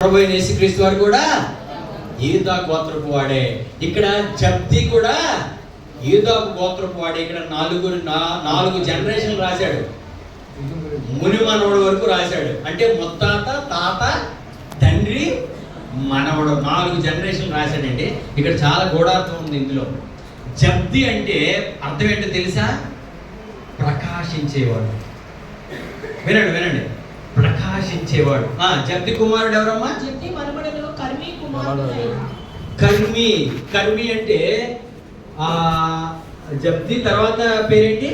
ప్రభు అయిన యేసుక్రీస్తు వారు కూడా యూదా గోత్రపు వాడే. ఇక్కడ జబ్ది కూడా యూదా గోత్రపు వాడే. ఇక్కడ నాలుగు జనరేషన్లు రాశాడు, ముని మనవడు వరకు రాశాడు. అంటే ముత్తాత, తాత, తండ్రి, మనవడు 4 జనరేషన్ రాశాడండి. ఇక్కడ చాలా గూఢార్థం ఉంది ఇందులో. జబ్ది అంటే అర్థం ఏంటో తెలుసా? ప్రకాశించేవాడు. వినండి, ప్రకాశించేవాడు. జబ్ది కుమారుడు ఎవరమ్మా? జబ్ది మనవడులో కర్మీ కుమారుడు. కర్మీ అంటే జబ్ది తర్వాత పేరేంటి?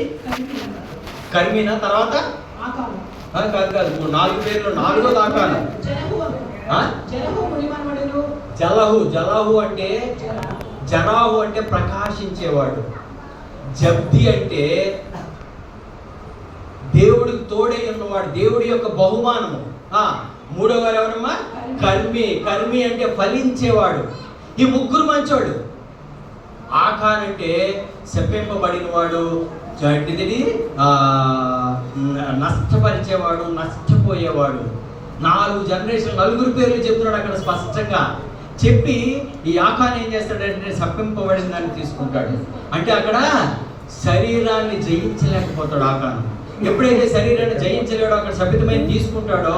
కర్మీనా? తర్వాత కాదు 4 పేర్లు 4వ ఆకారం. జలహు అంటే జరాహు అంటే ప్రకాశించేవాడు. జబ్ది అంటే దేవుడికి తోడై ఉన్నవాడు, దేవుడి యొక్క బహుమానము. 3వ ఎవరమ్మా? కర్మి అంటే ఫలించేవాడు. ఈ 3 మంచోడు. ఆకాన్ అంటే శపింపబడిన వాడు, నష్టపరిచేవాడు, నష్టపోయేవాడు. 4 జనరేషన్ 4 పేర్లు చెప్తున్నాడు అక్కడ స్పష్టంగా చెప్పి. ఈ ఆకాన్ ఏం చేస్తాడంటే శపింపబడిన దాన్ని తీసుకుంటాడు. అంటే అక్కడ శరీరాన్ని జయించలేకపోతాడు ఆకాన్. ఎప్పుడైతే శరీరాన్ని జయించలేడో, అక్కడ శపితమైన తీసుకుంటాడో,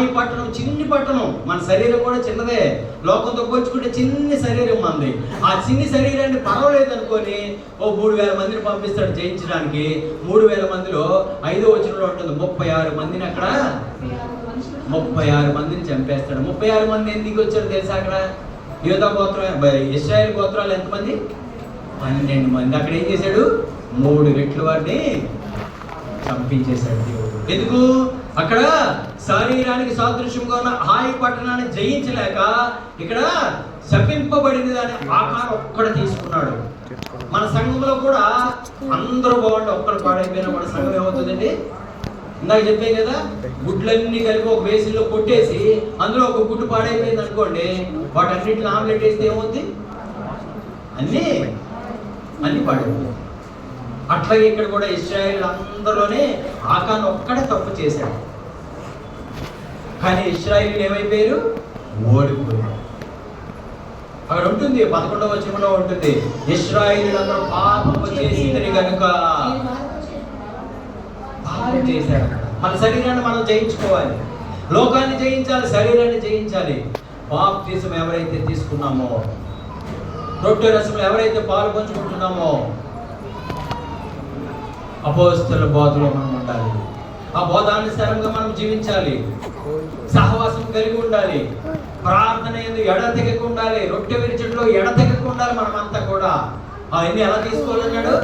ఈ పట్టణం చిన్ని పట్టణం, మన శరీరం కూడా చిన్నదే, లోకంతో పోల్చుకుంటే చిన్ని శరీరం మంది. ఆ చిన్ని శరీరాన్ని పర్వాలేదు అనుకొని 3000 మందిని పంపిస్తాడు జయించడానికి. 3000 మందిలో 5వ వచనంలో ఉంటుంది 36 మందిని అక్కడ 36 మందిని చంపేస్తాడు. 36 మంది ఎందుకు వచ్చారు తెలుసా? అక్కడ యూదా గోత్రం, ఇశ్రాయేల్ గోత్రాలు ఎంతమంది? 12 మంది. అక్కడ ఏం చేశాడు? 3 రెట్లు వారిని చంపించేశాడు దేవుడు. ఎందుకు? అక్కడ శరీరానికి సాదృశ్యంగా ఉన్న హాయి పట్టణాన్ని జయించలేక ఇక్కడ శపింపబడిన దాని ఆకారం ఒక్కడ తీసుకున్నాడు. మన సంఘంలో కూడా అందరూ బాగుంటే ఒక్కడు పాడైపోయినా కూడా సంఘం ఏమవుతుందండి? ఇందాక చెప్పే కదా, గుడ్లన్నీ కలిపి ఒక బేసిన్లో కొట్టేసి అందులో ఒక గుడ్డు పాడైపోయింది అనుకోండి, వాటన్నిటిని ఆమ్లెట్ వేస్తే ఏమవుతుంది? అన్ని పాడైపోతుంది. అట్లాగే ఇక్కడ కూడా ఇశ్రాయేల్ అందరిలోనే ఆకాన్ ఒక్కడే తప్పు చేశాడు. కానీ ఇశ్రాయేల్ ఏమైపోయారు? ఓడిపోయారు. అక్కడ ఉంటుంది 11వ వచనంలో ఉంటుంది, ఇశ్రాయేలీయులందరూ పాపము చేసినని కనుక. పాపం చేశారు. మన శరీరాన్ని మనం జయించుకోవాలి, లోకాన్ని జయించాలి, శరీరాన్ని జయించాలి. బాప్తిజం ఎవరైతే తీసుకున్నామో, రొట్టె రసంలో ఎవరైతే పాలు పంచుకుంటున్నామో, అపోస్తలుల బోధలో మనం ఉండాలి. ఆ బోధానుసారంగా మనం జీవించాలి. సహవాసం కలిగి ఉండాలి. ప్రార్థన ఎడతెగక ఉండాలి. రొట్టె విరిచడంలో ఎడతెగక ఉండాలి. మనమంతా కూడా అవన్నీ ఎలా తీసుకోవాలన్నాడు?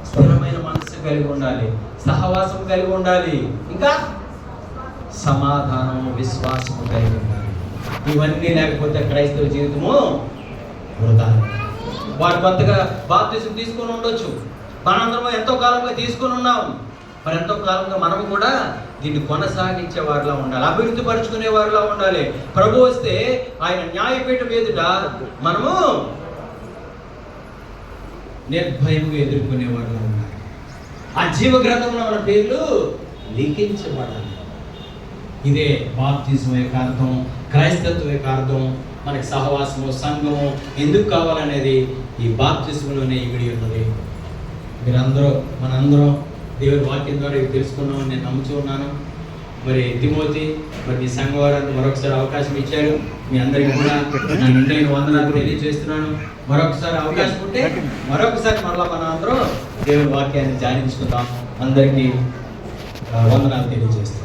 స్థిరమైన మనస్సు కలిగి ఉండాలి, సహవాసం కలిగి ఉండాలి, ఇంకా సమాధానం, విశ్వాసం కలిగి ఉండాలి. ఇవన్నీ లేకపోతే క్రైస్తవ జీవితము వృధా. వారు కొంతగా బాప్తిజం తీసుకొని ఉండొచ్చు, మనందరం ఎంతో కాలంగా తీసుకొని ఉన్నాం. మరి ఎంతో కాలంగా మనము కూడా దీన్ని కొనసాగించే వారిలా ఉండాలి, అభివృద్ధి పరుచుకునే వారిలా ఉండాలి. ప్రభు వస్తే ఆయన న్యాయపీఠం ఎదుట మనము నిర్భయంగా ఎదుర్కొనే వారిలా ఉండాలి. ఆ జీవ గ్రంథంలో మన పేర్లు లిఖించబడాలి. ఇదే బాప్తిజం యొక్క అర్థం, క్రైస్తత్వం యొక్క అర్థం. మనకి సహవాసము, సంఘము ఎందుకు కావాలనేది ఈ బాప్తిజంలోనే ఇమిడి ఉన్నది. మీరందరూ, మనందరం దేవుని వాక్యం ద్వారా ఇవి తెలుసుకున్నామని నేను నమ్ముతూ ఉన్నాను. మరి తిమోతి, మరి మీ సంఘం వారంతా మరొకసారి అవకాశం ఇచ్చారు. మీ అందరికీ కూడా నా నిండైన వందనాలు తెలియజేస్తున్నాను. మరొకసారి అవకాశం ఉంటే మరొకసారి మరలా మన అందరం దేవుని వాక్యాన్ని ధ్యానించుకుందాం. అందరికీ వందనాలు తెలియజేస్తాం.